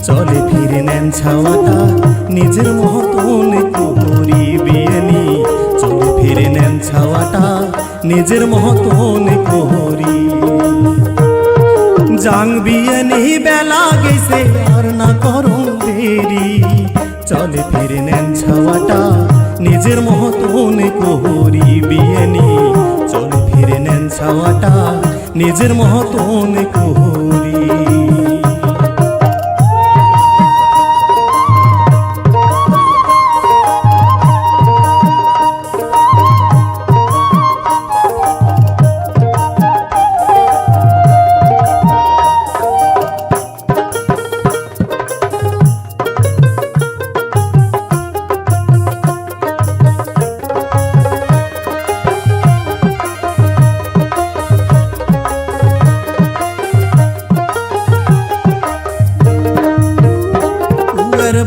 চলে ফিরে নেন ছাওয়াটা নিজের মতন করি বিয়ে নি চলে ফিরে নেন ছাওয়াটা নিজের মতন করি জাং বিয়ে নি বেলা গেছে আর না করুন দেরি চলে ফিরে নেন ছাওয়াটা নিজের মতন করি বিয়ে নি চলে ফিরে নেন ছাওয়াটা নিজের মতন করি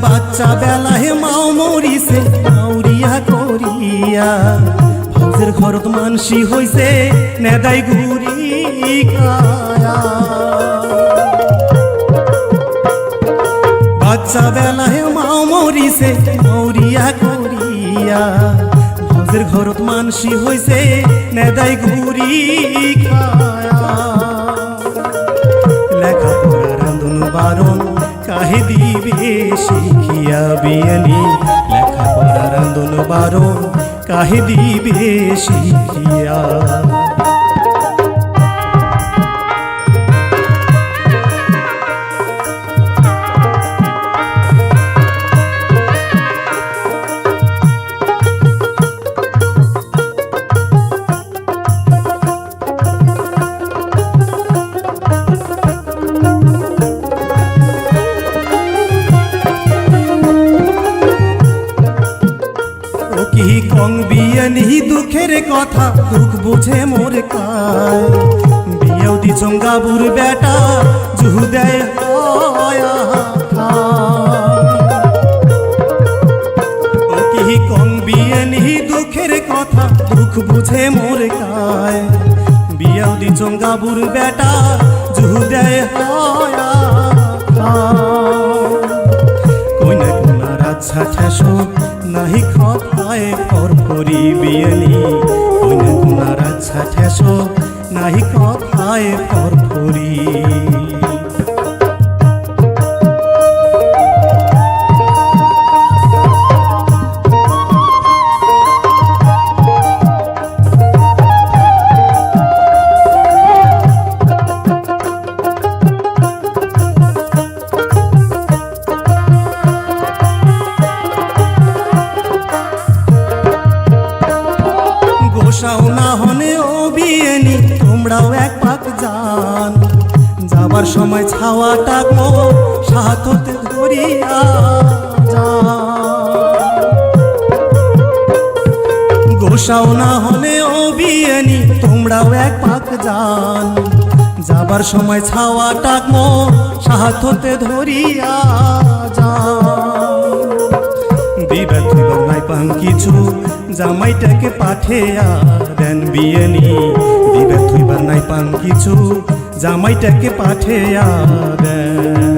বাচ্চা বেলায় মাও মরিছে মাউরিয়া করিয়া ভাউজের ঘরত মানসি হইছে নেদাই ঘুরি খায়া বাচ্চা বেলায় মাও মরিছে মাউরিয়া করিয়া ভাউজের ঘরত মানসি হইছে নেদাই ঘুরি খায়া লেখাপড়া রান্ধন বারণ কাহে দিবে শিখিয়া বিয়ানি লেখাপড়া রান্ধন বারণ কাহে দিবে শিখিয়া কি কং বিয়ানি দুঃখের কথা দুঃখ বুঝে মোর কায় বিয়েও দি চঙ্গাবুর বেটা জুহু দেয় ও কি কং বিয়ানি দুঃখের কথা দুঃখ বুঝে মোর কায় বিয়েও দি চঙ্গাবুর বেটা জুহু দেয় কইনা কোনার আচ্ছা ঠেসো নাহি কথায় ফরফরি বিয়ানি কইনা কোনার আচ্ছা ঠেসো নাহি কথায় ফরফরি গোসাও না হনে ও বিয়েনি তোমরাও এক পাক যান যাবার সময় ছাওয়াটা গো সাথতে ধরিয়া গোসাও না হনে ও বিয়েনি তোমরাও এক পাক যান যাবার সময় ছাওয়াটা গো সাথতে ধরিয়া দিবে তুইবার নাই পান কিছু জামাইটাকে পাঠিয়া দেন বিয়েনি দিবে তুইবার নাই পান কিছু জামাইটাকে পাঠিয়া দেন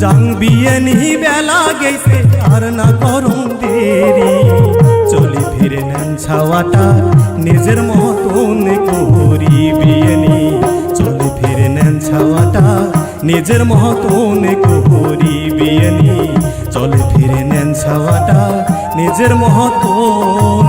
জাং বিয়েনি বেলা গেছে আর না করুন দেরি চলি ফিরে নেন ছাওয়াটা নিজের মতন করি বিয়েনি চলি ফিরে নেন ছাওয়াটা নিজের মতন করি বিয়েনি চলে ফিরে নেন ছাওয়াটা নিজের মতন